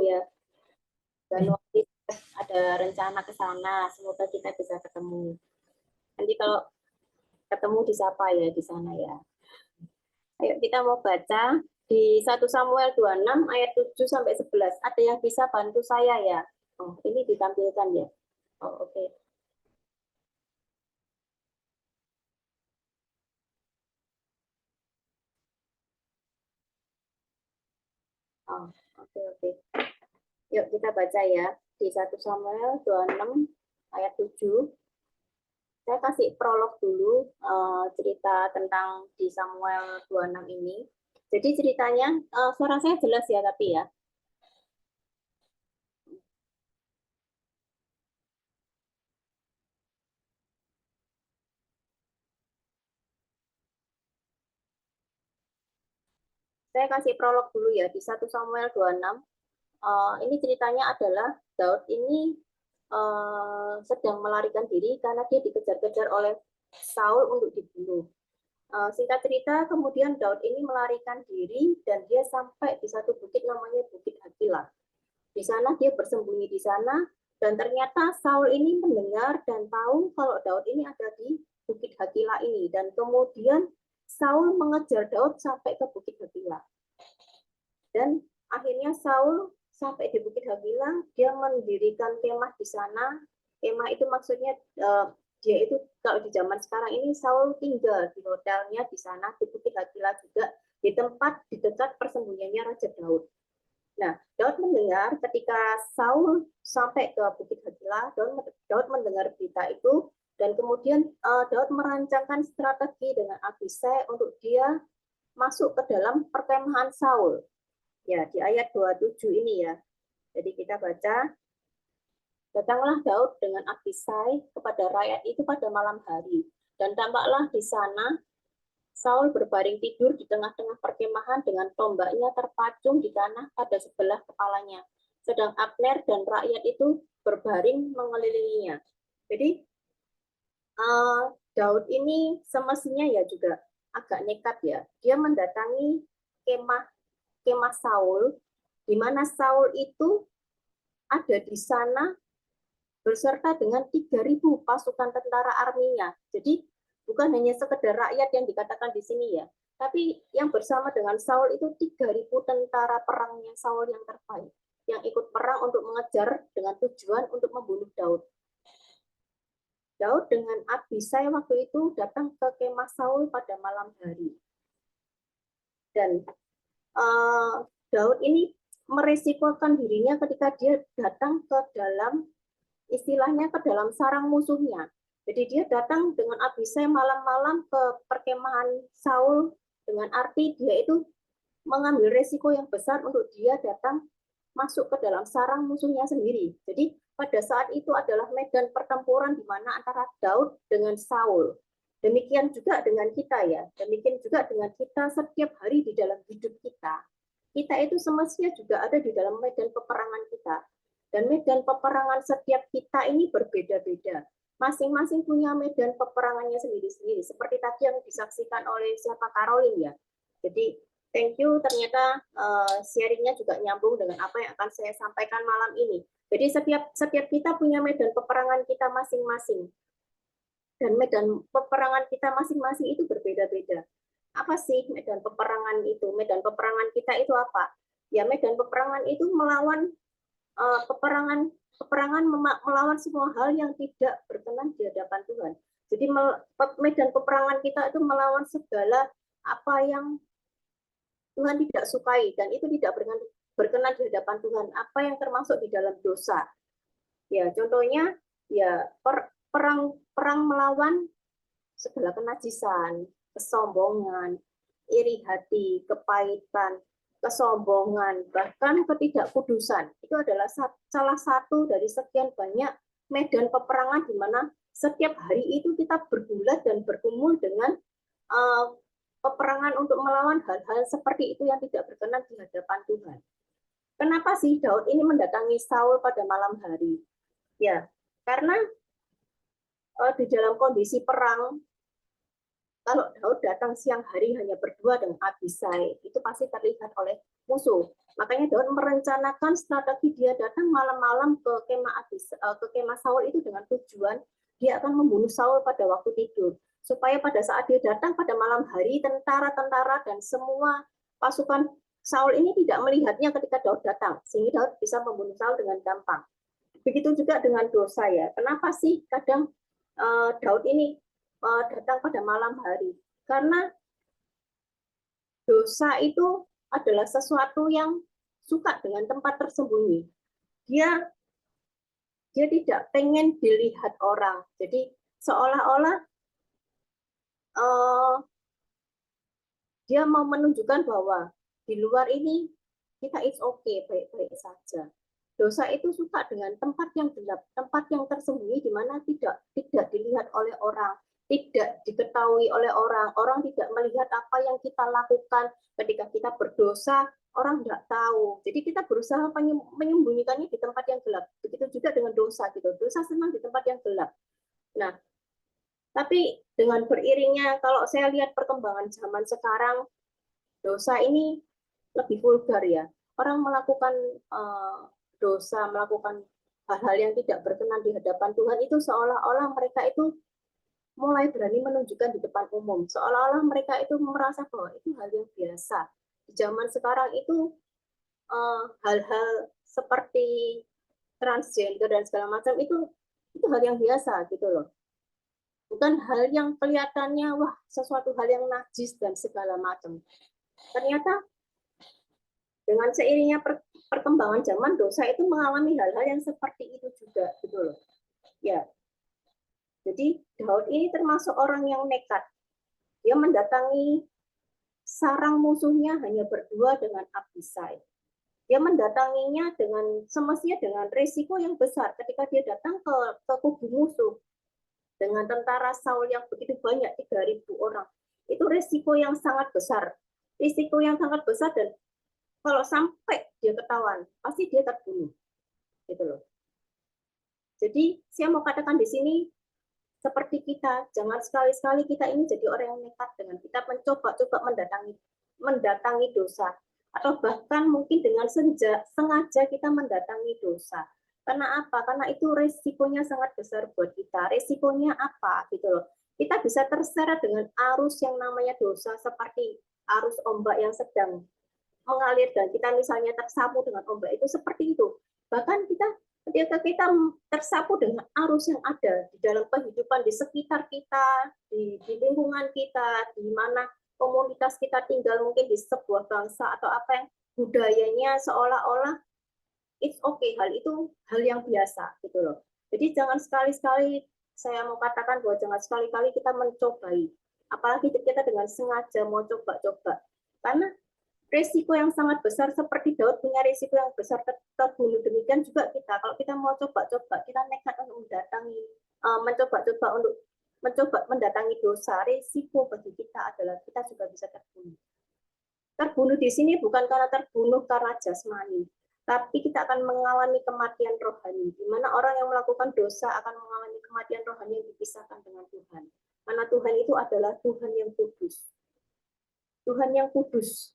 ya. Dan waktu ada rencana ke sana, semoga kita bisa ketemu. Nanti kalau ketemu disapa ya di sana ya. Ayo kita mau baca di 1 Samuel 26 ayat 7 sampai 11. Ada yang bisa bantu saya ya? Oh, ini ditampilkan ya. Oh, oke. Oh, oke. Yuk kita baca ya. Di 1 Samuel 26 ayat 7. Saya kasih prolog dulu cerita tentang di Samuel 26 ini. Jadi ceritanya, suara saya jelas ya tapi ya. Saya kasih prolog dulu ya di 1 Samuel 26. Ini ceritanya adalah Daud ini sedang melarikan diri karena dia dikejar-kejar oleh Saul untuk dibunuh. Singkat cerita, kemudian Daud ini melarikan diri dan dia sampai di satu bukit namanya Bukit Hakila. Di sana dia bersembunyi di sana dan ternyata Saul ini mendengar dan tahu kalau Daud ini ada di Bukit Hakila ini dan kemudian Saul mengejar Daud sampai ke Bukit Hakila. Dan akhirnya Saul sampai di Bukit Hakila, dia mendirikan kemah di sana. Kemah itu maksudnya dia itu kalau di zaman sekarang ini Saul tinggal di hotelnya di sana di Bukit Hakila juga, di tempat di dekat persembunyiannya Raja Daud. Nah, Daud mendengar ketika Saul sampai ke Bukit Hakila, Daud mendengar berita itu dan kemudian Daud merancangkan strategi dengan Abisai untuk dia masuk ke dalam perkemahan Saul. Ya, di ayat 27 ini ya. Jadi kita baca, datanglah Daud dengan Abisai kepada rakyat itu pada malam hari. Dan tampaklah di sana Saul berbaring tidur di tengah-tengah perkemahan dengan tombaknya terpacung di tanah pada sebelah kepalanya. Sedang Abner dan rakyat itu berbaring mengelilinginya. Jadi Daud ini semestinya ya juga agak nekat ya. Dia mendatangi kemah Saul, di mana Saul itu ada di sana beserta dengan 3.000 pasukan tentara arminya. Jadi bukan hanya sekedar rakyat yang dikatakan di sini ya, tapi yang bersama dengan Saul itu 3.000 tentara perangnya Saul yang terbaik, yang ikut perang untuk mengejar dengan tujuan untuk membunuh Daud. Daud dengan Abisai waktu itu datang ke kemah Saul pada malam hari. Dan Daud ini meresikokan dirinya ketika dia datang ke dalam, istilahnya ke dalam sarang musuhnya. Jadi dia datang dengan Abisai malam-malam ke perkemahan Saul dengan arti dia itu mengambil resiko yang besar untuk dia datang masuk ke dalam sarang musuhnya sendiri. Jadi pada saat itu adalah medan pertempuran di mana antara Daud dengan Saul. Demikian juga dengan kita ya, demikian juga dengan kita setiap hari di dalam hidup kita. Kita itu semestinya juga ada di dalam medan peperangan kita. Dan medan peperangan setiap kita ini berbeda-beda. Masing-masing punya medan peperangannya sendiri-sendiri. Seperti tadi yang disaksikan oleh siapa Caroline ya. Jadi thank you, ternyata sharingnya juga nyambung dengan apa yang akan saya sampaikan malam ini. Jadi setiap kita punya medan peperangan kita masing-masing. Dan medan peperangan kita masing-masing itu berbeda-beda. Apa sih medan peperangan itu? Medan peperangan kita itu apa? Ya, medan peperangan itu melawan peperangan melawan semua hal yang tidak berkenan di hadapan Tuhan. Jadi medan peperangan kita itu melawan segala apa yang Tuhan tidak sukai dan itu tidak berkenan di hadapan Tuhan. Apa yang termasuk di dalam dosa? Ya, contohnya ya perang melawan segala kenajisan, kesombongan, iri hati, kepahitan, kesombongan, bahkan ketidakkudusan. Itu adalah salah satu dari sekian banyak medan peperangan di mana setiap hari itu kita bergulat dan bergumul dengan peperangan untuk melawan hal-hal seperti itu yang tidak berkenan di hadapan Tuhan. Kenapa sih Daud ini mendatangi Saul pada malam hari? Ya, karena di dalam kondisi perang, kalau Daud datang siang hari hanya berdua dengan Abisai, itu pasti terlihat oleh musuh. Makanya Daud merencanakan strategi dia datang malam-malam ke kemah Saul itu dengan tujuan dia akan membunuh Saul pada waktu tidur. Supaya pada saat dia datang pada malam hari, tentara-tentara dan semua pasukan Saul ini tidak melihatnya ketika Daud datang, sehingga Daud bisa membunuh Saul dengan gampang. Begitu juga dengan dosa ya. Kenapa sih kadang Daud ini datang pada malam hari? Karena dosa itu adalah sesuatu yang suka dengan tempat tersembunyi. Dia tidak pengen dilihat orang. Jadi seolah-olah dia mau menunjukkan bahwa di luar ini kita is okay, baik-baik saja. Dosa itu suka dengan tempat yang gelap, tempat yang tersembunyi di mana tidak dilihat oleh orang, tidak diketahui oleh orang, orang tidak melihat apa yang kita lakukan ketika kita berdosa, orang tidak tahu. Jadi kita berusaha menyembunyikannya di tempat yang gelap. Begitu juga dengan dosa gitu. Dosa senang di tempat yang gelap. Nah, tapi dengan beriringnya, kalau saya lihat perkembangan zaman sekarang, dosa ini lebih vulgar ya. Orang melakukan dosa, melakukan hal-hal yang tidak berkenan di hadapan Tuhan itu seolah-olah mereka itu mulai berani menunjukkan di depan umum. Seolah-olah mereka itu merasa bahwa itu hal yang biasa. Di zaman sekarang itu hal-hal seperti transgender dan segala macam itu hal yang biasa gitu loh. Bukan hal yang kelihatannya wah sesuatu hal yang najis dan segala macam. Ternyata dengan seiringnya perkembangan zaman, dosa itu mengalami hal-hal yang seperti itu juga gitu loh. Ya. Jadi Daud ini termasuk orang yang nekat. Dia mendatangi sarang musuhnya hanya berdua dengan Abisai. Dia mendatanginya semestinya dengan risiko yang besar ketika dia datang ke kubu musuh dengan tentara Saul yang begitu banyak, 3.000 orang. Itu risiko yang sangat besar. Risiko yang sangat besar dan kalau sampai dia ketahuan, pasti dia terbunuh. Gitu loh. Jadi saya mau katakan di sini seperti kita, jangan sekali-sekali kita ini jadi orang yang nekat dengan kita mencoba-coba mendatangi dosa atau bahkan mungkin dengan sengaja kita mendatangi dosa. Karena apa? Karena itu resikonya sangat besar buat kita. Resikonya apa? Gitu loh. Kita bisa terseret dengan arus yang namanya dosa seperti arus ombak yang sedang mengalir dan kita misalnya tersapu dengan ombak itu seperti itu. Bahkan ketika kita tersapu dengan arus yang ada di dalam kehidupan di sekitar kita, di lingkungan kita, di mana komunitas kita tinggal mungkin di sebuah bangsa atau apa yang budayanya seolah-olah it's okay, hal itu hal yang biasa gitu loh. Jadi jangan sekali-sekali saya mau katakan bahwa jangan sekali-kali kita mencobai, apalagi kita dengan sengaja mau coba-coba. Karena resiko yang sangat besar seperti Daud punya resiko yang besar terbunuh, demikian juga kita kalau kita mau coba-coba kita nekat untuk mencoba mendatangi dosa, resiko bagi kita adalah kita juga bisa terbunuh di sini bukan karena terbunuh karena jasmani, tapi kita akan mengalami kematian rohani, di mana orang yang melakukan dosa akan mengalami kematian rohani yang dipisahkan dengan Tuhan, karena Tuhan itu adalah Tuhan yang kudus. Tuhan yang kudus.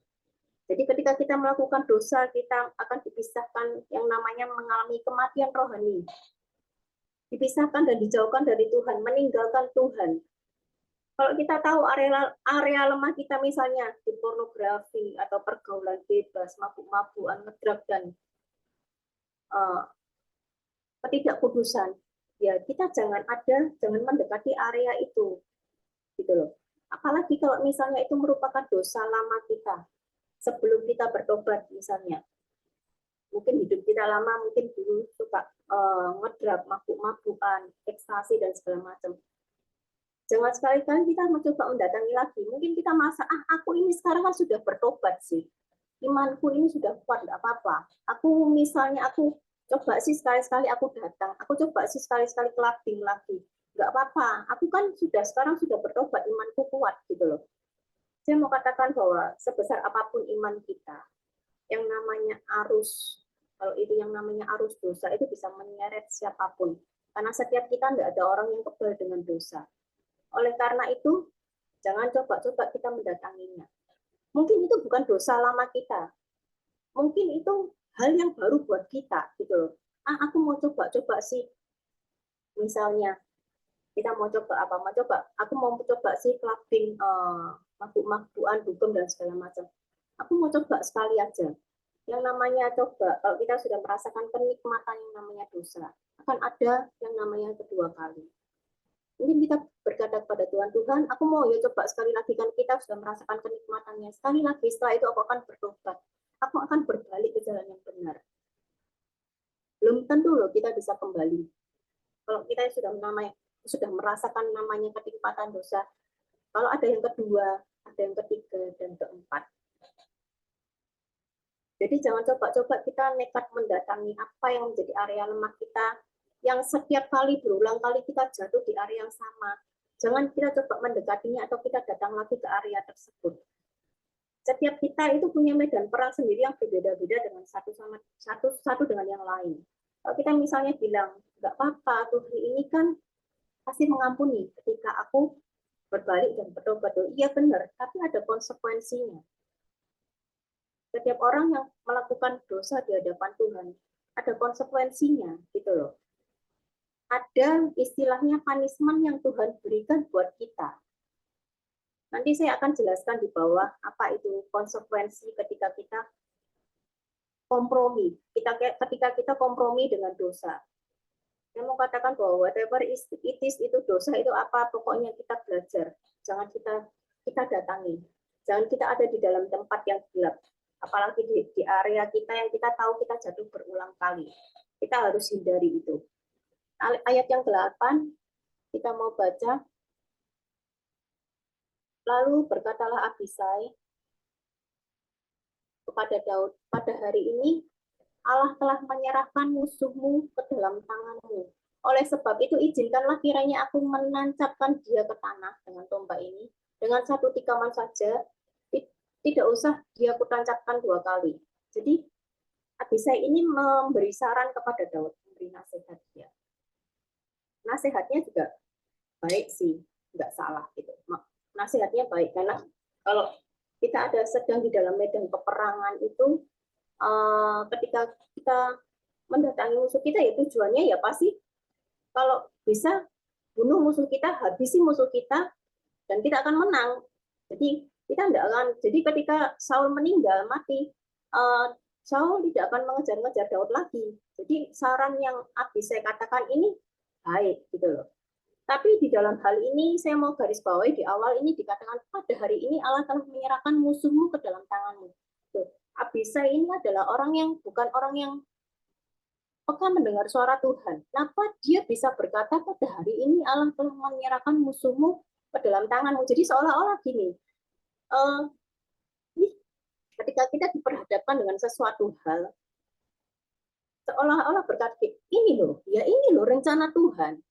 Jadi ketika kita melakukan dosa, kita akan dipisahkan yang namanya mengalami kematian rohani. Dipisahkan dan dijauhkan dari Tuhan, meninggalkan Tuhan. Kalau kita tahu area lemah kita misalnya di pornografi atau pergaulan bebas, mabuk-mabukan, ngedrug dan ketidakkudusan, ya kita jangan mendekati area itu, gitu loh. Apalagi kalau misalnya itu merupakan dosa lama kita. Sebelum kita bertobat misalnya, mungkin hidup kita lama, mungkin dulu suka ngedrug, mabuk-mabukan, ekstasi dan segala macam. Jangan sekali-kali kita mencoba mendatangi lagi. Mungkin kita merasa, aku ini sekarang kan sudah bertobat sih, imanku ini sudah kuat, nggak apa-apa. Aku coba sih sekali-sekali aku datang, aku coba sih sekali-sekali clubbing lagi, nggak apa-apa. Aku kan sekarang sudah bertobat, imanku kuat gitu loh. Saya mau katakan bahwa sebesar apapun iman kita, yang namanya kalau itu yang namanya arus dosa itu bisa menyeret siapapun. Karena setiap kita tidak ada orang yang kebal dengan dosa. Oleh karena itu, jangan coba-coba kita mendatanginya. Mungkin itu bukan dosa lama kita. mungkin itu hal yang baru buat kita gitu loh. Aku mau coba-coba sih, misalnya kita mau coba apa, aku mau coba sih clubbing, mabuk-mabukan, dugem dan segala macam. Aku mau coba sekali aja. Yang namanya coba, kalau kita sudah merasakan kenikmatan yang namanya dosa, akan ada yang namanya kedua kali. Mungkin kita berkata kepada Tuhan, Tuhan, aku mau ya coba sekali lagi, kan kita sudah merasakan kenikmatannya. Sekali lagi, setelah itu aku akan bertobat. Aku akan berbalik ke jalan yang benar. Belum tentu loh kita bisa kembali. Kalau kita sudah merasakan namanya kenikmatan dosa, kalau ada yang kedua, ada yang ketiga, dan keempat. Jadi jangan coba-coba kita nekat mendatangi apa yang menjadi area lemah kita, yang setiap kali berulang kali kita jatuh di area yang sama. Jangan kita coba mendekatinya atau kita datang lagi ke area tersebut. Setiap kita itu punya medan perang sendiri yang berbeda-beda dengan satu dengan yang lain. Kalau kita misalnya bilang, nggak apa-apa, Tuhan ini kan pasti mengampuni ketika aku berbalik dan bertobat. Iya benar, tapi ada konsekuensinya. Setiap orang yang melakukan dosa di hadapan Tuhan ada konsekuensinya gitu loh. Ada istilahnya punishment yang Tuhan berikan buat kita. Nanti saya akan jelaskan di bawah apa itu konsekuensi ketika kita kompromi. Ketika kita kompromi dengan dosa. Saya mau katakan bahwa whatever it is itu dosa itu apa, pokoknya kita belajar. Jangan kita datangi. Jangan kita ada di dalam tempat yang gelap. Apalagi di area kita yang kita tahu kita jatuh berulang kali. Kita harus hindari itu. Ayat yang 8, kita mau baca. Lalu berkatalah Abisai kepada Daud, pada hari ini Allah telah menyerahkan musuhmu ke dalam tanganmu. Oleh sebab itu izinkanlah kiranya aku menancapkan dia ke tanah dengan tombak ini. Dengan satu tikaman saja, tidak usah dia kutancapkan 2 kali. Jadi Abisai ini memberi saran kepada Daud, memberi nasihat dia. Nasihatnya juga baik sih, nggak salah gitu. Nasihatnya baik karena kalau kita sedang di dalam medan peperangan itu, ketika kita mendatangi musuh kita ya tujuannya ya pasti kalau bisa bunuh musuh kita, habisi musuh kita, dan kita akan menang. Jadi kita tidak akan. Jadi ketika Saul meninggal mati, Saul tidak akan mengejar-ngejar Daud lagi. Jadi saran yang Abisai katakan ini baik gitu loh. Tapi di dalam hal ini saya mau garis bawahi di awal ini dikatakan pada hari ini Allah telah menyerahkan musuhmu ke dalam tanganmu. Abisai ini adalah bukan orang yang peka mendengar suara Tuhan. Kenapa dia bisa berkata pada hari ini Allah telah menyerahkan musuhmu ke dalam tanganmu? Jadi seolah-olah gini, ketika kita diperhadapkan dengan sesuatu hal, seolah-olah berkata, ini loh rencana Tuhan.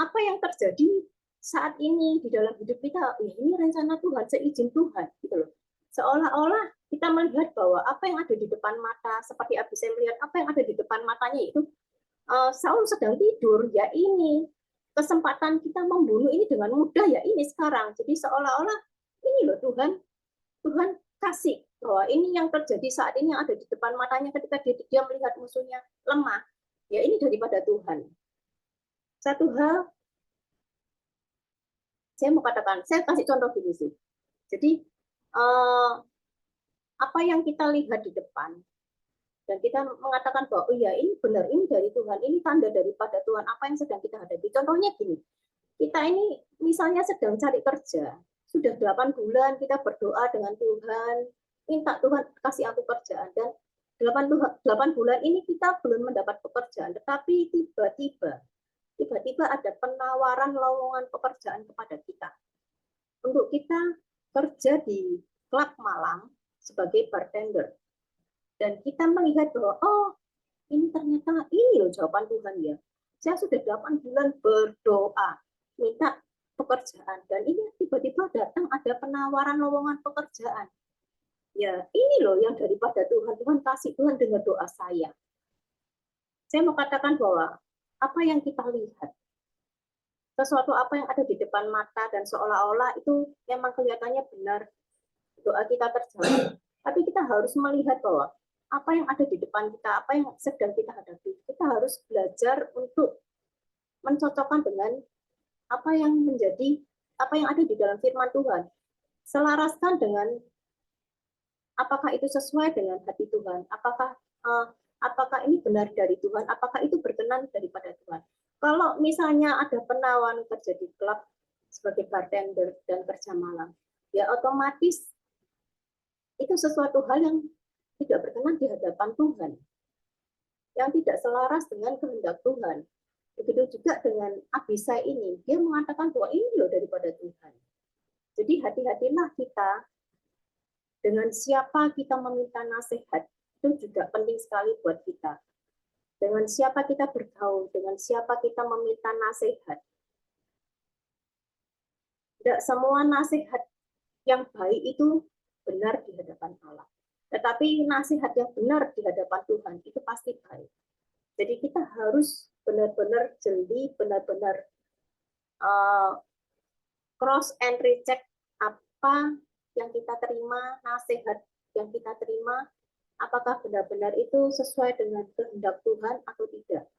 Apa yang terjadi saat ini di dalam hidup kita, ini rencana Tuhan, seizin Tuhan, gitu loh. Seolah-olah kita melihat bahwa apa yang ada di depan mata, seperti Abisai melihat apa yang ada di depan matanya itu, Saul sedang tidur, ya ini kesempatan kita membunuh ini dengan mudah, ya ini sekarang. Jadi seolah-olah ini loh Tuhan kasih bahwa ini yang terjadi saat ini yang ada di depan matanya ketika dia melihat musuhnya lemah, ya ini daripada Tuhan. Satu hal saya mau katakan, saya kasih contoh gini sih. Jadi apa yang kita lihat di depan dan kita mengatakan bahwa oh ya ini benar, ini dari Tuhan, ini tanda daripada Tuhan, apa yang sedang kita hadapi. Contohnya gini, kita ini misalnya sedang cari kerja, sudah 8 bulan kita berdoa dengan Tuhan, minta Tuhan kasih aku kerjaan, dan 8 bulan ini kita belum mendapat pekerjaan, tetapi tiba-tiba ada penawaran lowongan pekerjaan kepada kita untuk kita kerja di klub malam sebagai bartender. Dan kita melihat bahwa oh ini ternyata ini loh jawaban Tuhan ya. Saya sudah 8 bulan berdoa minta pekerjaan, dan ini tiba-tiba datang ada penawaran lowongan pekerjaan. Ya ini loh yang daripada Tuhan. Tuhan kasih, Tuhan dengar doa saya. Saya mau katakan bahwa apa yang kita lihat, sesuatu apa yang ada di depan mata dan seolah-olah itu memang kelihatannya benar, doa kita terjawab, Tapi kita harus melihat bahwa apa yang ada di depan kita, apa yang sedang kita hadapi, kita harus belajar untuk mencocokkan dengan apa yang menjadi, apa yang ada di dalam firman Tuhan. Selaraskan dengan apakah itu sesuai dengan hati Tuhan, apakah ini benar dari Tuhan, apakah itu berkenan daripada Tuhan. Kalau misalnya ada penawaran kerja di klub sebagai bartender dan kerja malam, ya otomatis itu sesuatu hal yang tidak berkenan di hadapan Tuhan, yang tidak selaras dengan kehendak Tuhan. Begitu juga dengan Abisai ini, dia mengatakan bahwa ini loh daripada Tuhan. Jadi hati-hatilah kita dengan siapa kita meminta nasihat, itu juga penting sekali buat kita. Dengan siapa kita bergaul, dengan siapa kita meminta nasihat. Tidak semua nasihat yang baik itu benar di hadapan Allah. Tetapi nasihat yang benar di hadapan Tuhan itu pasti baik. Jadi kita harus benar-benar jeli, benar-benar cross and recheck apa yang kita terima, nasihat yang kita terima, apakah benar-benar itu sesuai dengan kehendak Tuhan atau tidak.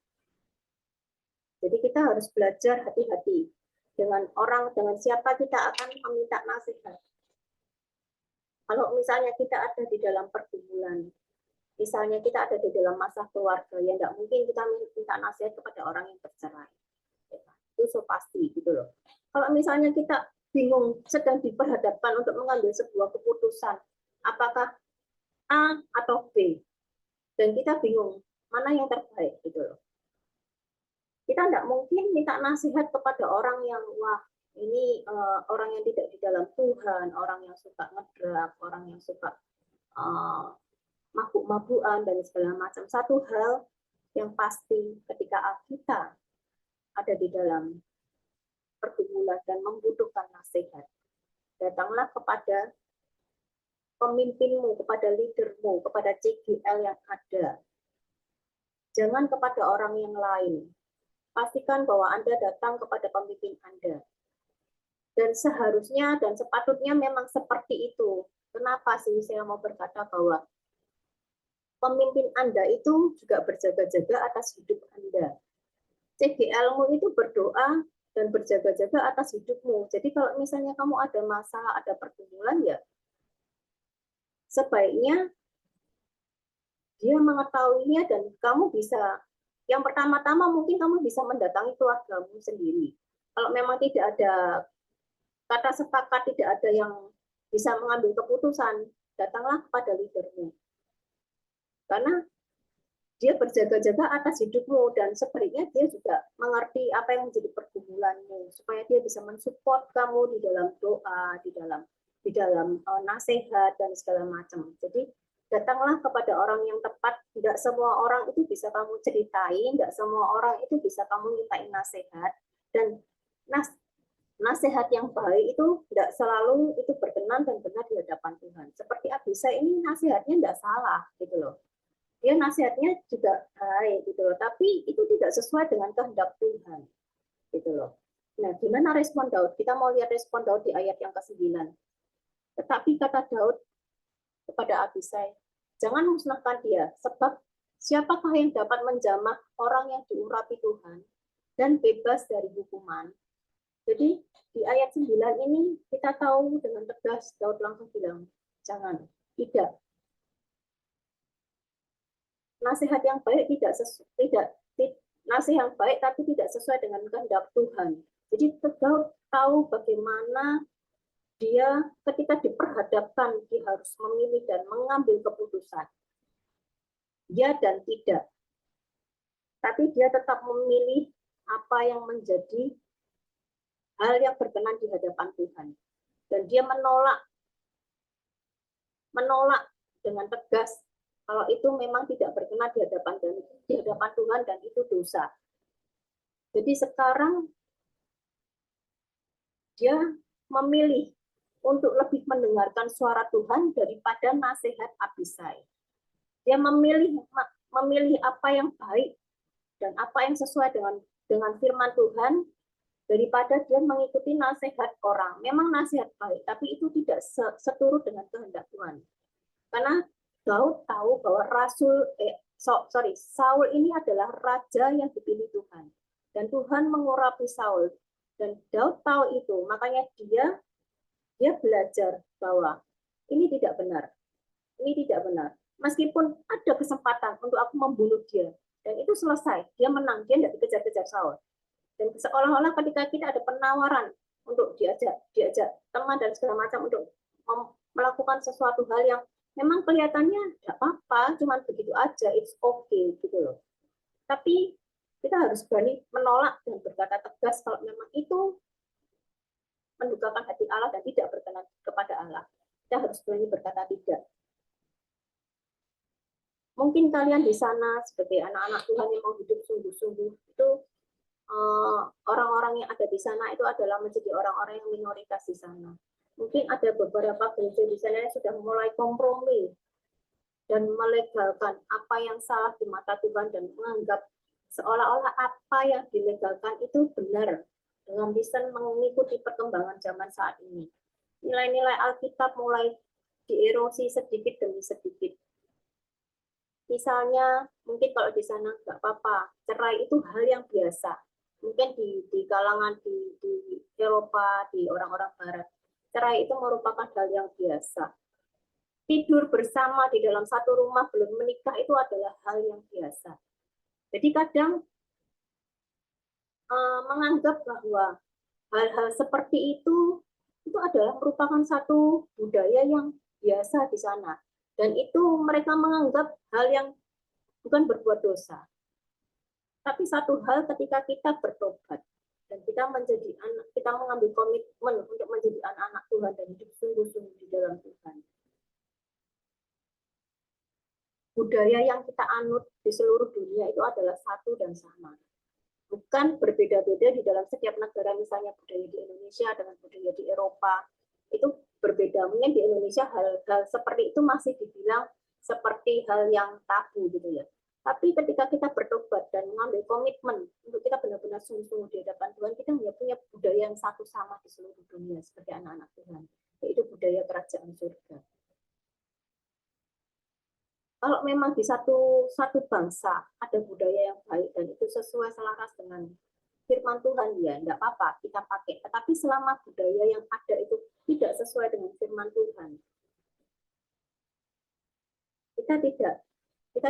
Jadi kita harus belajar hati-hati dengan orang, dengan siapa kita akan meminta nasihat. Kalau misalnya kita ada di dalam pergumulan, misalnya kita ada di dalam masa keluarga, ya nggak mungkin kita minta nasihat kepada orang yang bercerai. Itu so pasti gitu loh. Kalau misalnya kita bingung, sedang diperhadapkan untuk mengambil sebuah keputusan, apakah A atau B, dan kita bingung mana yang terbaik gitu loh. Kita nggak mungkin minta nasihat kepada orang yang wah ini orang yang tidak di dalam Tuhan, orang yang suka ngedrak, orang yang suka mabuk-mabukan dan segala macam. Satu hal yang pasti ketika kita ada di dalam pergumulan dan membutuhkan nasihat, datanglah kepada pemimpinmu, kepada leadermu, kepada CGL yang ada. Jangan kepada orang yang lain. Pastikan bahwa Anda datang kepada pemimpin Anda. Dan seharusnya dan sepatutnya memang seperti itu. Kenapa sih saya mau berkata bahwa pemimpin Anda itu juga berjaga-jaga atas hidup Anda. CGL-mu itu berdoa dan berjaga-jaga atas hidupmu. Jadi kalau misalnya kamu ada masalah, ada pergumulan, ya sebaiknya dia mengetahuinya dan kamu bisa, yang pertama-tama mungkin kamu bisa mendatangi keluargamu sendiri. Kalau memang tidak ada kata sepakat, tidak ada yang bisa mengambil keputusan, datanglah kepada leadermu. Karena dia berjaga-jaga atas hidupmu dan sebaiknya dia juga mengerti apa yang menjadi pergumulanmu supaya dia bisa mensupport kamu di dalam doa, di dalam nasihat dan segala macam. Jadi datanglah kepada orang yang tepat. Tidak semua orang itu bisa kamu ceritain, tidak semua orang itu bisa kamu mintain nasihat, dan nasihat yang baik itu tidak selalu itu berkenan dan benar di hadapan Tuhan. Seperti Abisai ini nasihatnya tidak salah gitu loh. Dia nasihatnya juga baik gitu loh, tapi itu tidak sesuai dengan kehendak Tuhan gitu loh. Nah, gimana respon Daud? Kita mau lihat respon Daud di ayat yang ke-9. Tetapi kata Daud kepada Abisai, jangan musnahkan dia, sebab siapakah yang dapat menjamah orang yang diurapi Tuhan dan bebas dari hukuman. Jadi di ayat 9 ini kita tahu dengan tegas Daud langsung bilang, jangan, tidak. Nasihat yang baik nasihat yang baik tapi tidak sesuai dengan kehendak Tuhan. Jadi Daud tahu bagaimana dia ketika diperhadapkan dia harus memilih dan mengambil keputusan. Ya dan tidak. Tapi dia tetap memilih apa yang menjadi hal yang berkenan di hadapan Tuhan. Dan dia menolak dengan tegas kalau itu memang tidak berkenan di hadapan Tuhan dan itu dosa. Jadi sekarang dia memilih untuk lebih mendengarkan suara Tuhan daripada nasihat Abisai. Dia memilih apa yang baik dan apa yang sesuai dengan firman Tuhan daripada dia mengikuti nasihat orang. Memang nasihat baik, tapi itu tidak seturut dengan kehendak Tuhan. Karena Daud tahu bahwa Saul ini adalah raja yang dipilih Tuhan. Dan Tuhan mengurapi Saul. Dan Daud tahu itu, makanya dia belajar bahwa ini tidak benar. Ini tidak benar. Meskipun ada kesempatan untuk aku membunuh dia, dan itu selesai, dia menang, dia tidak dikejar-kejar Saul. Dan seolah-olah ketika kita ada penawaran untuk diajak teman dan segala macam untuk melakukan sesuatu hal yang memang kelihatannya tidak apa-apa, cuma begitu aja, it's okay gitu loh. Tapi kita harus berani menolak dan berkata tegas kalau memang itu mendukakan hati Allah dan tidak berkenan kepada Allah. Kita harus berani berkata tidak. Mungkin kalian di sana sebagai anak-anak Tuhan yang mau hidup sungguh-sungguh itu orang-orang yang ada di sana itu adalah menjadi orang-orang yang minoritas di sana. Mungkin ada beberapa gereja di sana yang sudah mulai kompromi dan melegalkan apa yang salah di mata Tuhan dan menganggap seolah-olah apa yang dilegalkan itu benar dengan lisan mengikuti perkembangan zaman saat ini. Nilai-nilai Alkitab mulai dierosi sedikit demi sedikit. Misalnya, mungkin kalau di sana nggak apa-apa, cerai itu hal yang biasa. Mungkin di kalangan di Eropa, di orang-orang Barat, cerai itu merupakan hal yang biasa. Tidur bersama di dalam satu rumah belum menikah itu adalah hal yang biasa. Jadi kadang menganggap bahwa hal-hal seperti itu adalah merupakan satu budaya yang biasa di sana. Dan itu mereka menganggap hal yang bukan berbuat dosa. Tapi satu hal ketika kita bertobat dan kita menjadi anak, kita mengambil komitmen untuk menjadi anak-anak Tuhan dan hidup sungguh-sungguh di dalam Tuhan. Budaya yang kita anut di seluruh dunia itu adalah satu dan sama. Bukan berbeda-beda di dalam setiap negara, misalnya budaya di Indonesia dengan budaya di Eropa. Itu berbeda. Mungkin di Indonesia hal-hal seperti itu masih dibilang seperti hal yang tabu gitu ya. Tapi ketika kita bertobat dan mengambil komitmen untuk kita benar-benar sungguh-sungguh di hadapan Tuhan, kita hanya punya budaya yang satu sama di seluruh dunia sebagai anak-anak Tuhan, yaitu budaya kerajaan surga. Kalau memang di satu bangsa ada budaya yang baik dan itu sesuai selaras dengan firman Tuhan, ya enggak apa-apa kita pakai. Tetapi selama budaya yang ada itu tidak sesuai dengan firman Tuhan, kita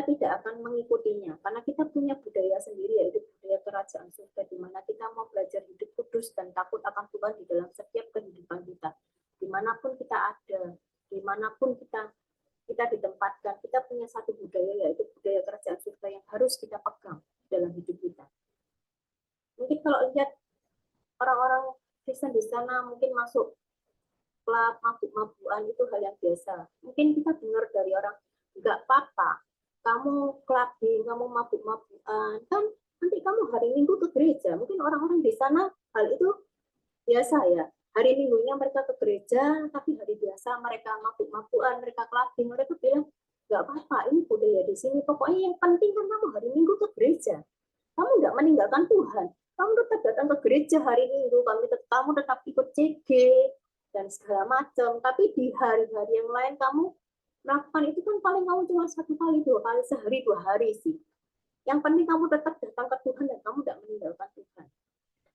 tidak akan mengikutinya, karena kita punya budaya sendiri, yaitu budaya kerajaan surga, di mana kita mau belajar hidup kudus dan takut akan Tuhan di dalam setiap kehidupan kita. Dimanapun kita ada, dimanapun kita ditempatkan, kita punya satu budaya, yaitu budaya kerajaan surga yang harus kita pegang dalam hidup kita. Mungkin kalau lihat orang-orang Kristen di sana mungkin masuk klub, mabuk-mabukan itu hal yang biasa. Mungkin kita dengar dari orang, nggak apa-apa, kamu clubbing, kamu mabuk-mabukan, kan nanti kamu hari Minggu ke gereja. Mungkin orang-orang di sana hal itu biasa ya. Hari Minggunya mereka ke gereja, tapi hari biasa mereka mabuk-mabukan, mereka clubbing, mereka bilang, nggak apa-apa, ini budaya di sini. Pokoknya yang penting kan kamu hari Minggu ke gereja. Kamu nggak meninggalkan Tuhan. Kamu tetap datang ke gereja hari Minggu, kamu tetap ikut CG, dan segala macam. Tapi di hari-hari yang lain kamu melakukan itu kan paling kamu cuma 1 kali, 2 kali, sehari 2 hari sih. Yang penting kamu tetap datang ke Tuhan dan kamu tidak meninggalkan Tuhan.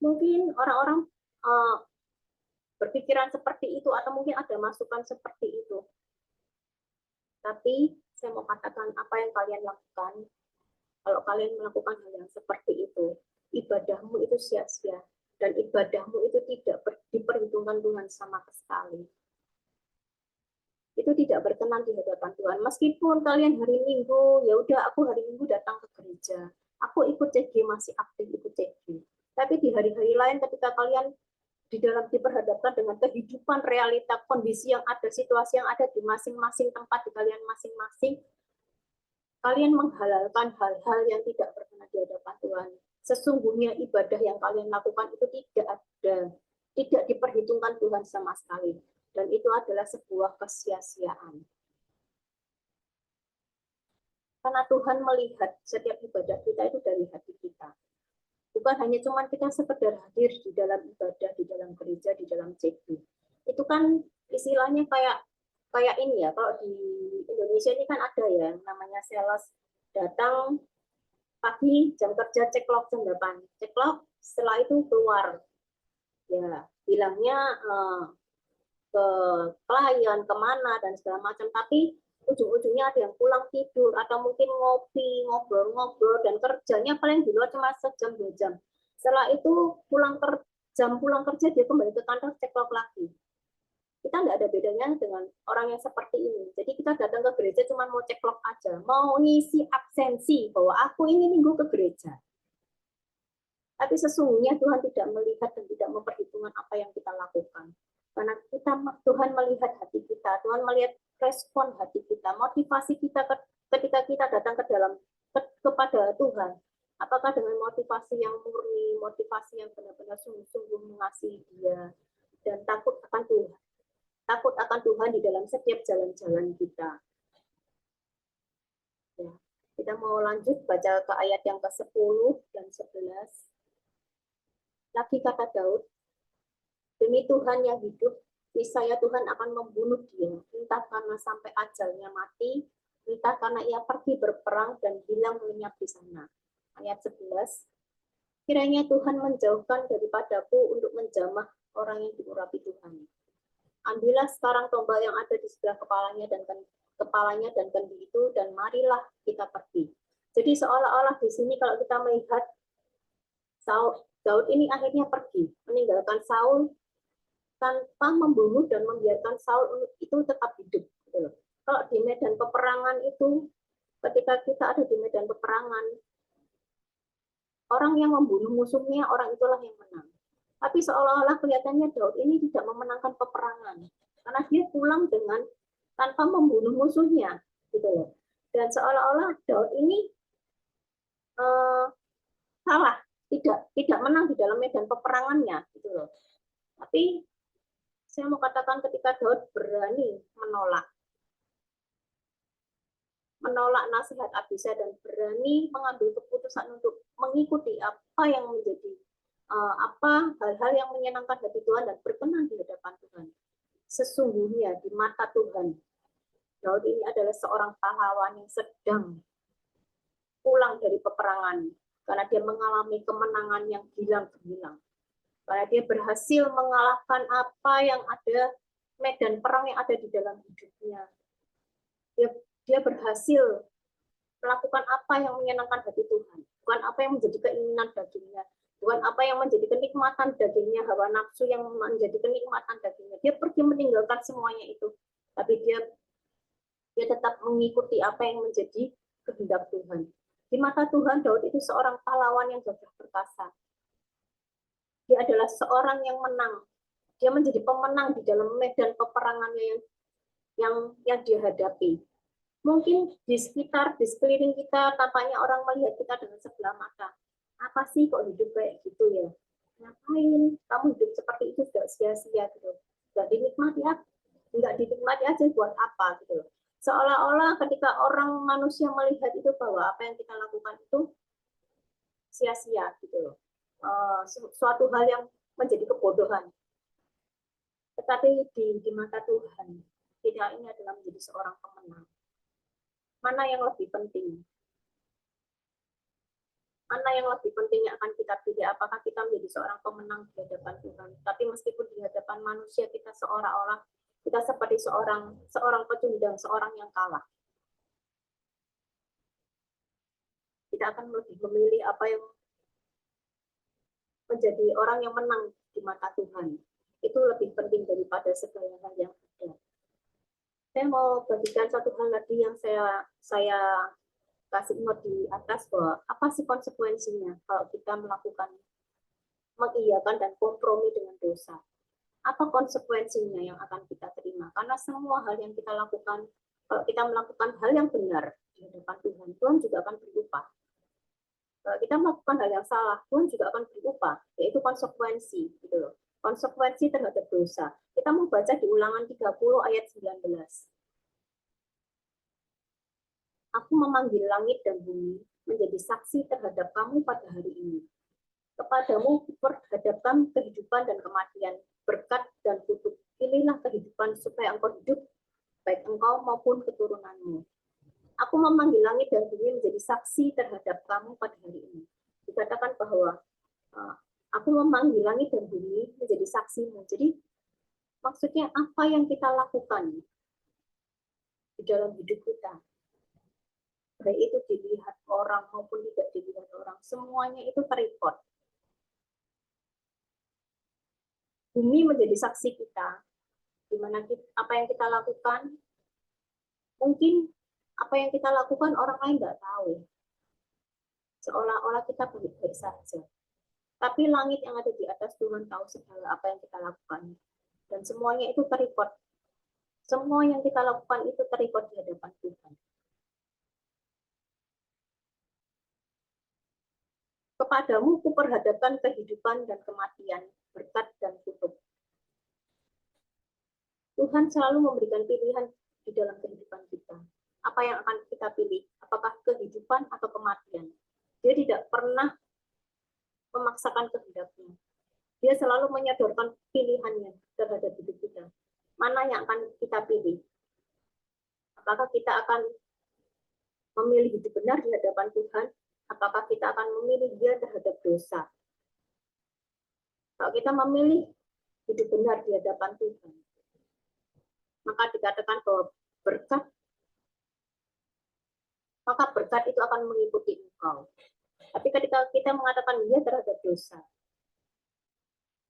Mungkin orang-orang berpikiran seperti itu atau mungkin ada masukan seperti itu. Tapi saya mau katakan apa yang kalian lakukan, kalau kalian melakukan hal yang seperti itu, ibadahmu itu sia-sia dan ibadahmu itu tidak diperhitungkan Tuhan sama sekali. Itu tidak berkenan di hadapan Tuhan. Meskipun kalian hari Minggu, ya udah aku hari Minggu datang ke gereja, aku ikut CG, masih aktif ikut CG. Tapi di hari-hari lain ketika kalian diperhadapkan dengan kehidupan realita kondisi yang ada, situasi yang ada di masing-masing tempat di kalian masing-masing, kalian menghalalkan hal-hal yang tidak berkenan di hadapan Tuhan. Sesungguhnya ibadah yang kalian lakukan itu tidak diperhitungkan Tuhan sama sekali. Dan itu adalah sebuah kesia-siaan. Karena Tuhan melihat setiap ibadah kita itu dari hati kita. Bukan hanya cuma kita sekedar hadir di dalam ibadah, di dalam gereja, di dalam CG. Itu kan istilahnya kayak ini ya, kalau di Indonesia ini kan ada ya namanya sales, datang pagi jam kerja ceklok jam 8, ceklok setelah itu keluar ya bilangnya ke klien kemana dan segala macam, tapi ujung-ujungnya ada yang pulang tidur atau mungkin ngopi ngobrol-ngobrol dan kerjanya paling di luar cuma sejam 2 jam. Setelah itu jam pulang kerja dia kembali ke kantor ceklok lagi. Kita nggak ada bedanya dengan orang yang seperti ini. Jadi kita datang ke gereja cuma mau ceklok aja, mau ngisi absensi bahwa aku ini minggu ke gereja. Tapi sesungguhnya Tuhan tidak melihat dan tidak memperhitungkan apa yang kita lakukan. Karena Tuhan melihat hati kita, Tuhan melihat respon hati kita, motivasi kita ketika kita datang kepada Tuhan. Apakah dengan motivasi yang murni, motivasi yang benar-benar sungguh-sungguh mengasihi Dia dan takut akan Tuhan. Takut akan Tuhan di dalam setiap jalan-jalan kita. Ya, kita mau lanjut baca ke ayat yang ke-10 dan 11. Lagi kata Daud, demi Tuhan yang hidup, niscaya Tuhan akan membunuh dia, entah karena sampai ajalnya mati, entah karena ia pergi berperang dan hilang lenyap di sana. Ayat 11, kiranya Tuhan menjauhkan daripadaku untuk menjamah orang yang diurapi Tuhan. Ambillah sekarang tombak yang ada di sebelah kepalanya dan kendi itu, dan marilah kita pergi. Jadi seolah-olah di sini kalau kita melihat Daud ini akhirnya pergi, meninggalkan Saul tanpa membunuh dan membiarkan Saul itu tetap hidup. Kalau di medan peperangan itu, ketika kita ada di medan peperangan, orang yang membunuh musuhnya, orang itulah yang menang. Tapi seolah-olah kelihatannya Daud ini tidak memenangkan peperangan, karena dia pulang tanpa membunuh musuhnya, gitu loh. Dan seolah-olah Daud ini salah, tidak menang di dalam medan peperangannya, gitu loh. Tapi saya mau katakan ketika Daud berani menolak nasihat Abisai dan berani mengambil keputusan untuk mengikuti apa yang menjadi hal-hal yang menyenangkan hati Tuhan dan berkenan di hadapan Tuhan. Sesungguhnya di mata Tuhan, Daud ini adalah seorang pahlawan yang sedang pulang dari peperangan karena dia mengalami kemenangan yang gilang-gemilang. Karena dia berhasil mengalahkan apa yang ada, medan perang yang ada di dalam hidupnya. Dia berhasil melakukan apa yang menyenangkan hati Tuhan, bukan apa yang menjadi keinginan dagingnya, bukan apa yang menjadi kenikmatan dagingnya, hawa nafsu yang menjadi kenikmatan dagingnya. Dia pergi meninggalkan semuanya itu, tapi dia tetap mengikuti apa yang menjadi kehendak Tuhan. Di mata Tuhan, Daud itu seorang pahlawan yang gagah perkasa. Dia adalah seorang yang menang. Dia menjadi pemenang di dalam medan peperangannya yang dia hadapi. Mungkin di sekeliling kita, tampaknya orang melihat kita dengan sebelah mata. Apa sih kok hidup kayak gitu ya? Ngapain? Kamu hidup seperti itu sudah sia-sia gitu. Nggak dinikmati ya? Nggak dinikmati aja buat apa gitu. Seolah-olah ketika orang manusia melihat itu bahwa apa yang kita lakukan itu sia-sia gitu loh. Suatu hal yang menjadi kebodohan. Tetapi di mata Tuhan, kita ini adalah menjadi seorang pemenang. Mana yang lebih penting? Mana yang lebih penting yang akan kita pilih? Apakah kita menjadi seorang pemenang di hadapan Tuhan? Tapi meskipun di hadapan manusia kita seolah-olah kita seperti seorang pecundang, seorang yang kalah. Kita akan lebih memilih apa yang menjadi orang yang menang di mata Tuhan. Itu lebih penting daripada segala hal yang ada. Saya mau bagikan satu hal lagi yang saya kasih note di atas, bahwa apa sih konsekuensinya kalau kita mengiyakan dan kompromi dengan dosa. Apa konsekuensinya yang akan kita terima? Karena semua hal yang kita lakukan, kalau kita melakukan hal yang benar di hadapan Tuhan, Tuhan juga akan berupah. Kalau kita melakukan hal yang salah, Tuhan juga akan berupah, yaitu konsekuensi, gitu loh. Konsekuensi terhadap dosa. Kita mau baca di Ulangan 30 ayat 19. Aku memanggil langit dan bumi menjadi saksi terhadap kamu pada hari ini. Kepadamu perhadapkan kehidupan dan kematian, berkat dan kutuk. Pilihlah kehidupan supaya engkau hidup, baik engkau maupun keturunanmu. Aku memanggil langit dan bumi menjadi saksi terhadap kamu pada hari ini. Dikatakan bahwa aku memanggil langit dan bumi menjadi saksimu. Jadi maksudnya apa yang kita lakukan di dalam hidup kita, baik itu dilihat orang maupun tidak dilihat orang, semuanya itu terrecord. Bumi menjadi saksi kita, di mana apa yang kita lakukan, mungkin apa yang kita lakukan orang lain nggak tahu, seolah-olah kita baik-baik saja. Tapi langit yang ada di atas Tuhan tahu segala apa yang kita lakukan. Dan semuanya itu terrecord. Semua yang kita lakukan itu terrecord di hadapan Tuhan. Kepadamu kuperhadapkan kehidupan dan kematian, berkat dan kutuk. Tuhan selalu memberikan pilihan di dalam kehidupan kita. Apa yang akan kita pilih? Apakah kehidupan atau kematian? Dia tidak pernah memaksakan kehendaknya. Dia selalu menyodorkan pilihannya terhadap hidup kita. Mana yang akan kita pilih? Apakah kita akan memilih hidup benar di hadapan Tuhan? Apakah kita akan memilih dia terhadap dosa? Kalau kita memilih hidup benar di hadapan Tuhan, maka dikatakan bahwa maka berkat itu akan mengikuti engkau. Tapi ketika kita mengatakan dia terhadap dosa,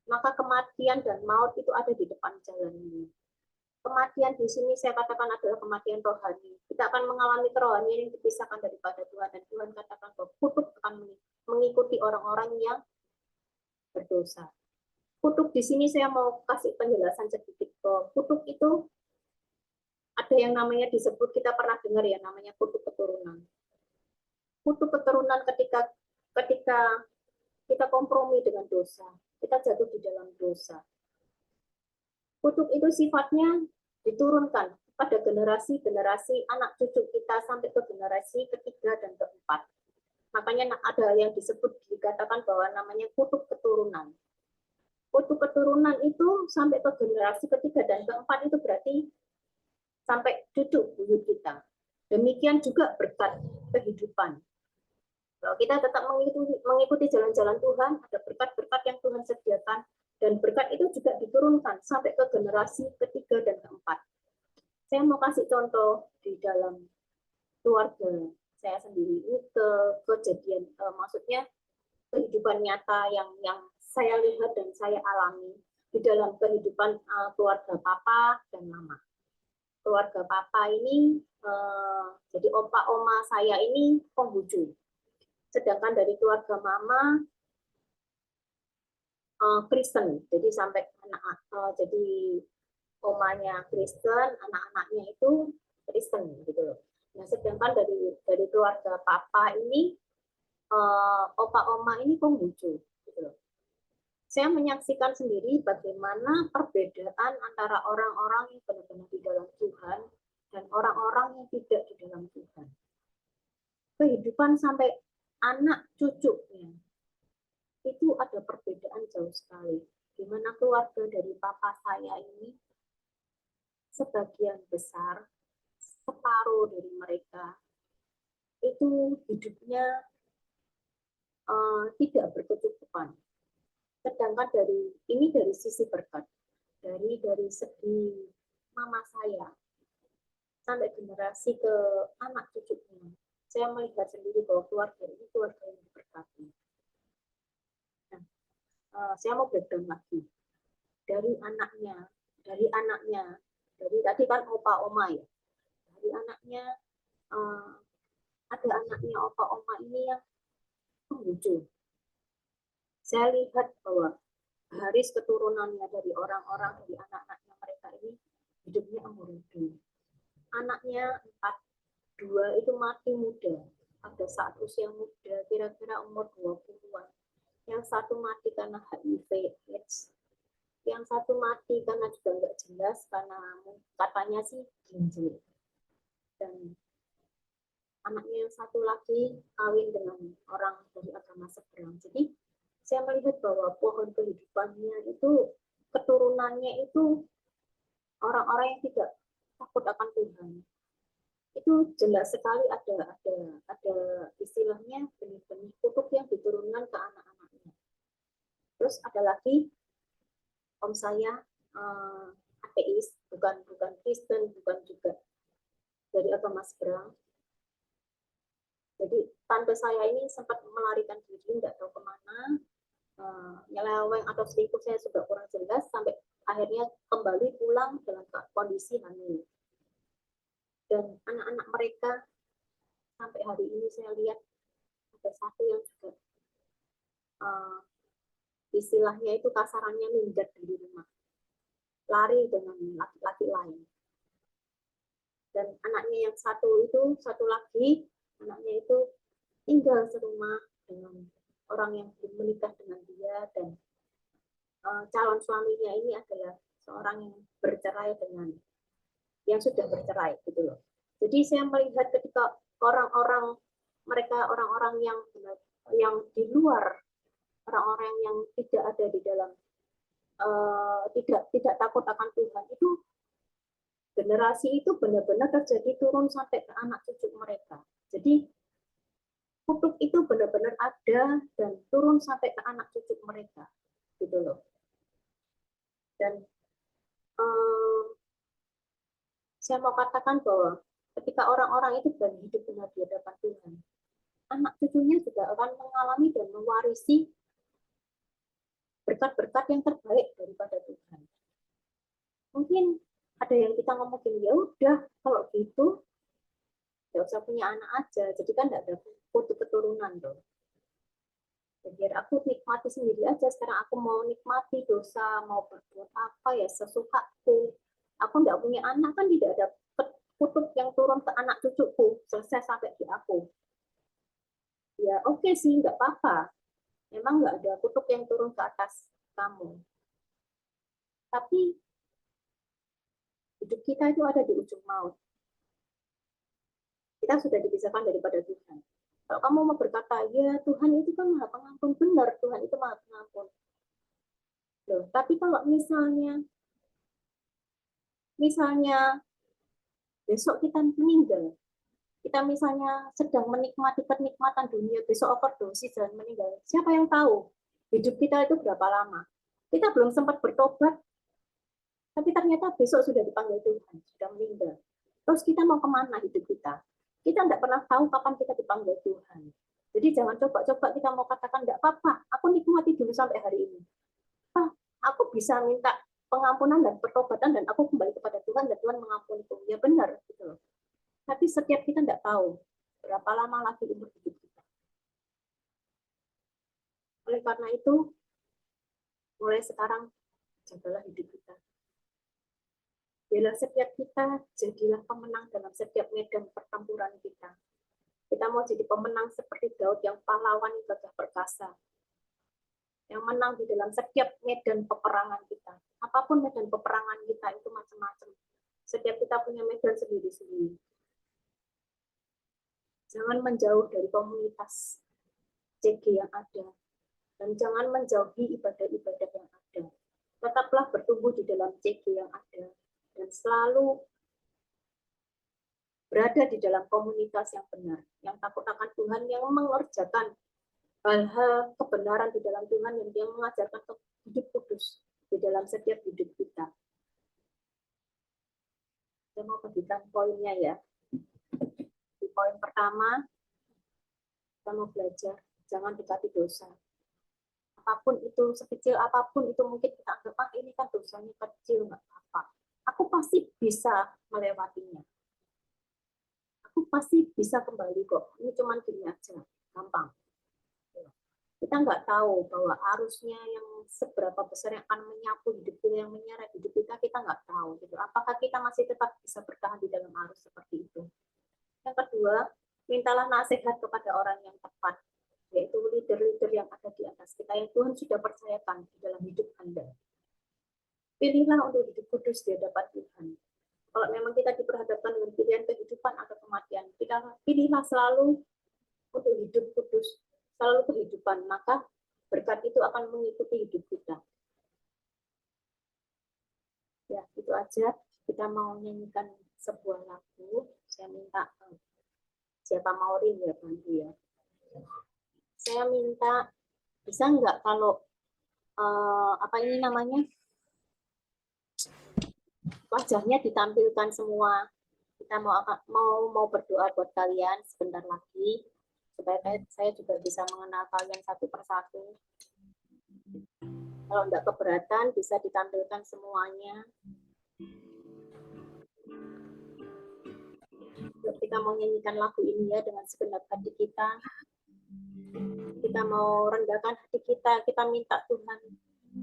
maka kematian dan maut itu ada di depan jalan ini. Kematian di sini saya katakan adalah kematian rohani. Kita akan mengalami kerohanian yang dipisahkan daripada Tuhan, dan Tuhan katakan bahwa kutuk akan mengikuti orang-orang yang berdosa. Kutuk di sini saya mau kasih penjelasan sedikit bahwa kutuk itu ada yang namanya disebut, kita pernah dengar ya, namanya kutuk keturunan. Kutuk keturunan ketika kita kompromi dengan dosa, kita jatuh di dalam dosa. Kutuk itu sifatnya diturunkan pada generasi-generasi anak cucu kita sampai ke generasi ketiga dan keempat. Makanya ada yang disebut, dikatakan bahwa namanya kutuk keturunan. Kutuk keturunan itu sampai ke generasi ketiga dan keempat, itu berarti sampai cucu buyut kita. Demikian juga berkat kehidupan. Kalau kita tetap mengikuti jalan-jalan Tuhan, ada berkat-berkat yang Tuhan sediakan, dan berkat itu juga diturunkan sampai ke generasi ketiga dan keempat. Saya mau kasih contoh di dalam keluarga saya sendiri. Ini kejadian, maksudnya kehidupan nyata yang saya lihat dan saya alami di dalam kehidupan keluarga papa dan mama. Keluarga papa ini, jadi opa oma saya ini Konghucu. Sedangkan dari keluarga mama Kristen. Jadi sampai jadi omanya Kristen, anak-anaknya itu Kristen gitu loh. Nah, sedangkan dari keluarga papa ini opa oma ini Konghucu gitu loh. Saya menyaksikan sendiri bagaimana perbedaan antara orang-orang yang benar-benar di dalam Tuhan dan orang-orang yang tidak di dalam Tuhan. Kehidupan sampai anak cucunya itu ada perbedaan jauh sekali. Di mana keluarga dari papa saya ini sebagian besar, separuh dari mereka itu hidupnya tidak berkecukupan. Sedangkan dari sisi berkat, dari segi mama saya sampai generasi ke anak cucunya, saya melihat sendiri bahwa keluarga ini keluarga yang diberkati. Nah, saya mau breakdown lagi dari anaknya, dari tadi kan opa oma ya, dari anaknya ada anaknya opa oma ini yang Konghucu. Saya lihat bahwa garis keturunannya dari orang-orang, dari anak-anaknya mereka ini hidupnya amburadul. Anaknya 2 itu mati muda pada saat usia muda, kira-kira umur 20-an. Yang satu mati karena HIV AIDS. Yang satu mati karena juga nggak jelas, karena katanya sih ginjal. Dan anaknya yang satu lagi kawin dengan orang dari agama seberang. Jadi saya melihat bahwa pohon kehidupannya itu, keturunannya itu orang-orang yang tidak takut akan Tuhan. Itu jelas sekali ada istilahnya benih-benih kutuk yang diturunkan ke anak-anaknya. Terus ada lagi om saya ateis, bukan Kristen, bukan juga dari agama seberang. Jadi tante saya ini sempat melarikan diri, nggak tahu kemana, nyeleweng atau selingkuh saya juga kurang jelas, sampai akhirnya kembali pulang dalam kondisi hamil. Dan anak-anak mereka sampai hari ini saya lihat ada satu yang juga istilahnya itu kasarannya minggat dari rumah, lari dengan laki-laki lain. Dan anaknya yang satu lagi, anaknya itu tinggal serumah dengan orang yang belum menikah dengan dia, dan calon suaminya ini adalah seorang yang bercerai dengan yang sudah bercerai gitu loh. Jadi saya melihat ketika orang-orang yang di luar, orang-orang yang tidak ada di dalam tidak takut akan Tuhan, itu generasi itu benar-benar terjadi turun sampai ke anak cucu mereka. Jadi kutuk itu benar-benar ada dan turun sampai ke anak cucu mereka, gitu loh. Dan saya mau katakan bahwa ketika orang-orang itu berani hidup benar di hadapan Tuhan, anak cucunya juga akan mengalami dan mewarisi berkat-berkat yang terbaik daripada Tuhan. Mungkin ada yang kita ngomongin, ya udah kalau gitu nggak usah punya anak aja, jadi kan nggak ada kutuk keturunan dong. Biar aku nikmati sendiri aja, sekarang aku mau nikmati dosa, mau berbuat apa ya sesukaku. Aku nggak punya anak, kan tidak ada kutuk yang turun ke anak cucuku, selesai sampai di aku. Ya oke sih, nggak apa-apa. Memang nggak ada kutuk yang turun ke atas kamu. Tapi hidup kita itu ada di ujung maut. Kita sudah dipisahkan daripada Tuhan. Kalau kamu mau berkata, ya Tuhan itu kan maha pengampun, benar, Tuhan itu maha pengampun. Loh, tapi kalau misalnya besok kita meninggal, kita misalnya sedang menikmati kenikmatan dunia, besok overdosis dan meninggal, siapa yang tahu hidup kita itu berapa lama? Kita belum sempat bertobat, tapi ternyata besok sudah dipanggil Tuhan, sudah meninggal. Terus kita mau kemana hidup kita? Kita tidak pernah tahu kapan kita dipanggil Tuhan. Jadi jangan coba-coba kita mau katakan, tidak apa-apa, aku nikmati dulu sampai hari ini. Aku bisa minta pengampunan dan pertobatan dan aku kembali kepada Tuhan dan Tuhan mengampuniku. Ya benar, gitu loh. Tapi setiap kita tidak tahu berapa lama lagi umur hidup kita. Oleh karena itu, mulai sekarang jagalah hidup kita. Bila setiap kita, jadilah pemenang dalam setiap medan pertempuran kita. Kita mau jadi pemenang seperti Daud yang pahlawan gagah perkasa, yang menang di dalam setiap medan peperangan kita. Apapun medan peperangan kita itu macam-macam. Setiap kita punya medan sendiri-sendiri. Jangan menjauh dari komunitas CG yang ada. Dan jangan menjauhi ibadah-ibadah yang ada. Tetaplah bertumbuh di dalam CG yang ada. Dan selalu berada di dalam komunitas yang benar. Yang takut akan Tuhan, yang mengerjakan hal-hal kebenaran di dalam Tuhan, yang dia mengajarkan hidup kudus di dalam setiap hidup kita. Saya mau bagikan poinnya ya. Di poin pertama, kita mau belajar, jangan dekati dosa. Apapun itu, sekecil apapun itu, mungkin kita anggap, ini kan dosanya kecil, nggak apa-apa. Aku pasti bisa melewatinya. Aku pasti bisa kembali kok. Ini cuma gini aja, gampang. Kita nggak tahu bahwa arusnya yang seberapa besar yang akan menyapu hidup kita, yang menyeret hidup kita, kita nggak tahu. Gitu. Apakah kita masih tetap bisa bertahan di dalam arus seperti itu? Yang kedua, mintalah nasihat kepada orang yang tepat, yaitu leader-leader yang ada di atas kita, yang Tuhan sudah percayakan di dalam hidup Anda. Pilihlah untuk hidup kudus di hadapan Tuhan. Kalau memang kita diperhadapkan dengan pilihan kehidupan atau kematian, kita pilihlah selalu untuk hidup kudus, selalu kehidupan, maka berkat itu akan mengikuti hidup kita. Ya, itu aja. Kita mau nyanyikan sebuah lagu. Saya minta siapa Maureen ya bantu ya. Saya minta bisa nggak kalau apa ini namanya wajahnya ditampilkan semua. Kita mau berdoa buat kalian sebentar lagi supaya saya juga bisa mengenal kalian satu persatu. Kalau enggak keberatan bisa ditampilkan semuanya. Kita mau nyanyikan lagu ini ya dengan segenap hati kita. Kita mau rendahkan hati kita. Kita minta Tuhan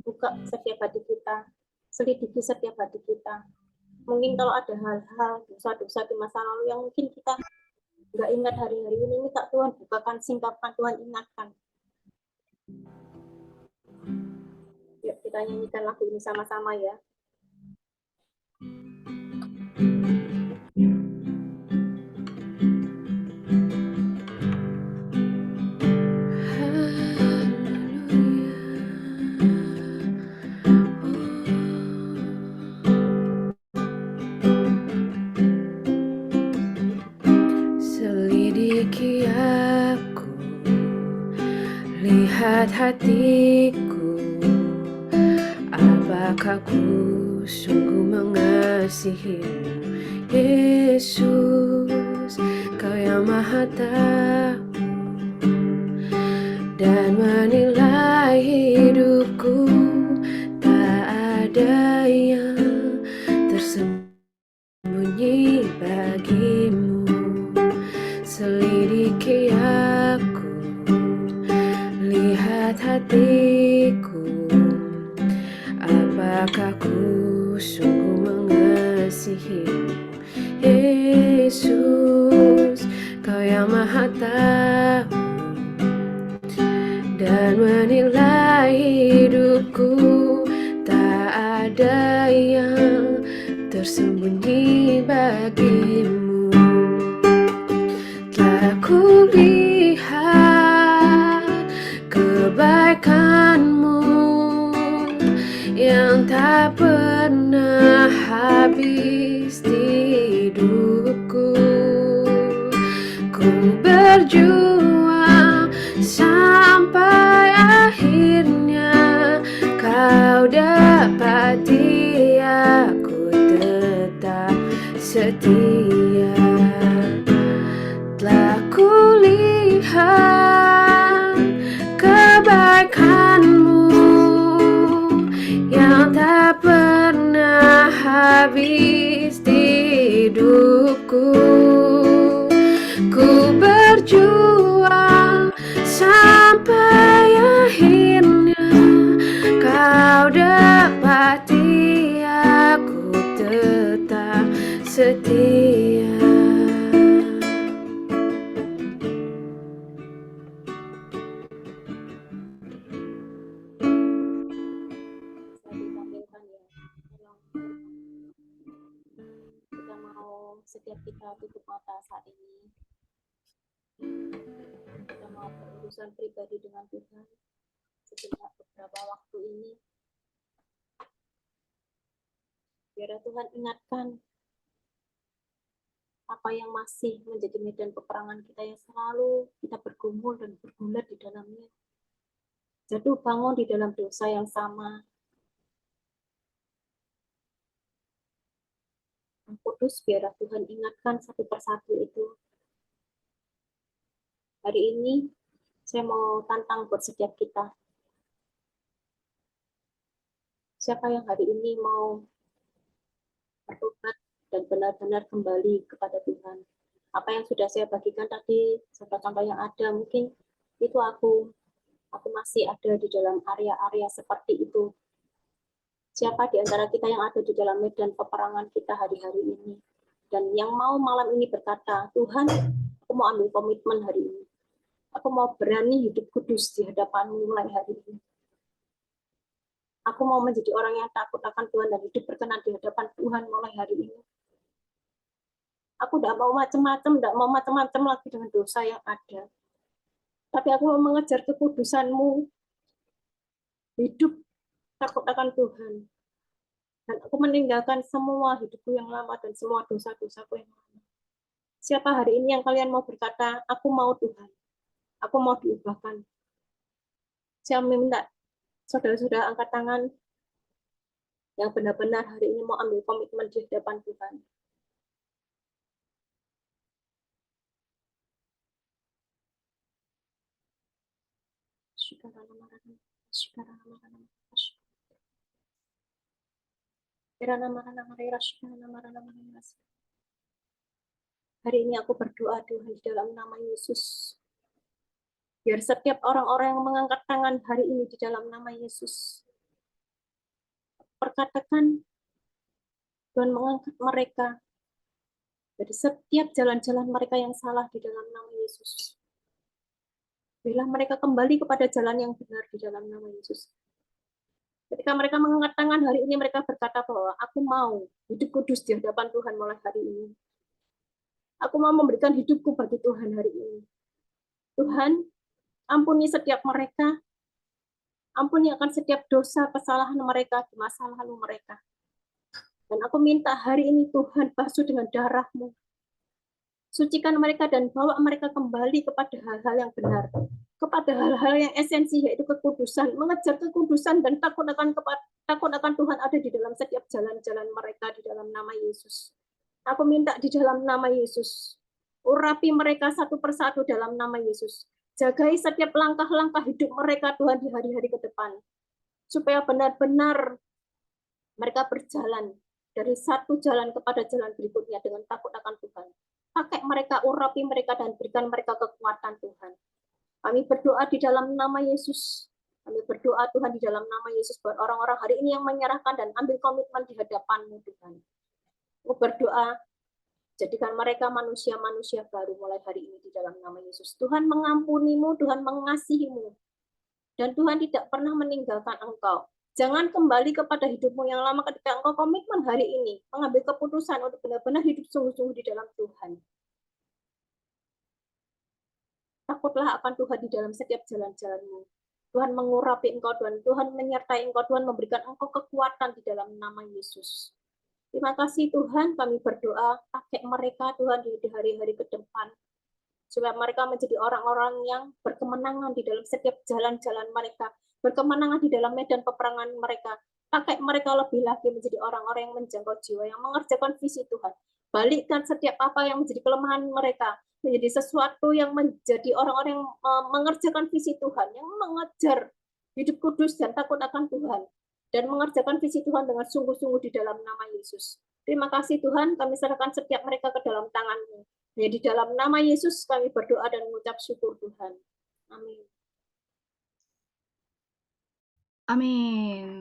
buka setiap hati kita, selidiki setiap hati kita. Mungkin kalau ada hal-hal dosa-dosa di masa lalu yang mungkin kita nggak ingat hari-hari ini, minta Tuhan bukakan, singkapkan, Tuhan ingatkan. Yuk kita nyanyikan lagu ini sama-sama ya. Selidiki aku, lihat hatiku, apakah ku sungguh mengasihimu, Yesus, Kau yang Maha Tahu dan menilai hidupku, tak ada yang tersembunyi bagimu. Selidiki aku, lihat hatiku, apakah ku sungguh mengasihimu, Yesus, Kau yang Maha Tahu dan menilai hidupku, tak ada yang tersembunyi bagimu. Telah ku lihat kebaikan-Mu yang tak pernah habis di hidupku. Ku berjuang sampai akhirnya Kau dapati aku tetap setia. Telah ku lihat kebaikan-Mu yang tak pernah habis di hidupku. Ku berjuang sampai akhirnya Kau dapati aku tetap setia. Kita mau setiap kita tutup mata saat ini. Kita mau berurusan pribadi dengan Tuhan sejenak beberapa waktu ini. Biar Tuhan ingatkan apa yang masih menjadi medan peperangan kita yang selalu kita bergumul dan bergulat di dalamnya. Jatuh bangun di dalam dosa yang sama. Yang kudus, biar Tuhan ingatkan satu persatu itu. Hari ini saya mau tantang buat setiap kita. Siapa yang hari ini mau bertobat dan benar-benar kembali kepada Tuhan? Apa yang sudah saya bagikan tadi, contoh-contoh yang ada, mungkin itu aku masih ada di dalam area-area seperti itu. Siapa di antara kita yang ada di dalam medan peperangan kita hari-hari ini? Dan yang mau malam ini berkata, Tuhan, aku mau ambil komitmen hari ini. Aku mau berani hidup kudus di hadapan-Mu mulai hari ini. Aku mau menjadi orang yang takut akan Tuhan dan hidup berkenan di hadapan Tuhan mulai hari ini. Aku tidak mau macam-macam lagi dengan dosa yang ada. Tapi aku mau mengejar kekudusan-Mu. Hidup takut akan Tuhan. Dan aku meninggalkan semua hidupku yang lama dan semua dosa-dosaku yang lama. Siapa hari ini yang kalian mau berkata, aku mau Tuhan, aku mau diubahkan? Saya minta saudara-saudara angkat tangan yang benar-benar hari ini mau ambil komitmen di hadapan Tuhan. Hari ini aku berdoa Tuhan di dalam nama Yesus. Biar setiap orang-orang yang mengangkat tangan hari ini di dalam nama Yesus, perkatakan Tuhan mengangkat mereka dari setiap jalan-jalan mereka yang salah di dalam nama Yesus. Biarlah mereka kembali kepada jalan yang benar di dalam nama Yesus. Ketika mereka mengangkat tangan hari ini, mereka berkata bahwa aku mau hidup kudus di hadapan Tuhan mulai hari ini. Aku mau memberikan hidupku bagi Tuhan hari ini. Tuhan, ampuni setiap mereka, ampuni akan setiap dosa, kesalahan mereka di masa lalu mereka. Dan aku minta hari ini Tuhan basuh dengan darah-Mu. Sucikan mereka dan bawa mereka kembali kepada hal-hal yang benar. Kepada hal-hal yang esensi, yaitu kekudusan. Mengejar kekudusan dan takut akan Tuhan ada di dalam setiap jalan-jalan mereka di dalam nama Yesus. Aku minta di dalam nama Yesus. Urapi mereka satu persatu dalam nama Yesus. Jagai setiap langkah-langkah hidup mereka Tuhan di hari-hari ke depan. Supaya benar-benar mereka berjalan dari satu jalan kepada jalan berikutnya dengan takut akan Tuhan. Pakai mereka, urapi mereka, dan berikan mereka kekuatan Tuhan. Kami berdoa di dalam nama Yesus. Kami berdoa Tuhan di dalam nama Yesus buat orang-orang hari ini yang menyerahkan dan ambil komitmen di hadapan-Mu Tuhan. Aku berdoa, jadikan mereka manusia-manusia baru mulai hari ini di dalam nama Yesus. Tuhan mengampuni-Mu, Tuhan mengasihi-Mu. Dan Tuhan tidak pernah meninggalkan Engkau. Jangan kembali kepada hidupmu yang lama ketika engkau komitmen hari ini, mengambil keputusan untuk benar-benar hidup sungguh-sungguh di dalam Tuhan. Takutlah akan Tuhan di dalam setiap jalan-jalanmu. Tuhan mengurapi engkau, Tuhan menyertai engkau, Tuhan memberikan engkau kekuatan di dalam nama Yesus. Terima kasih Tuhan, kami berdoa, pakai mereka Tuhan di hari-hari ke depan. Supaya mereka menjadi orang-orang yang berkemenangan di dalam setiap jalan-jalan mereka, berkemenangan di dalam medan peperangan mereka. Pakai mereka lebih lagi menjadi orang-orang yang menjangkau jiwa, yang mengerjakan visi Tuhan. Balikkan setiap apa yang menjadi kelemahan mereka, menjadi sesuatu yang menjadi orang-orang yang mengerjakan visi Tuhan, yang mengejar hidup kudus dan takut akan Tuhan, dan mengerjakan visi Tuhan dengan sungguh-sungguh di dalam nama Yesus. Terima kasih Tuhan, kami serahkan setiap mereka ke dalam tangan-Mu. Ya, di dalam nama Yesus kami berdoa dan mengucap syukur Tuhan. Amin. Amin.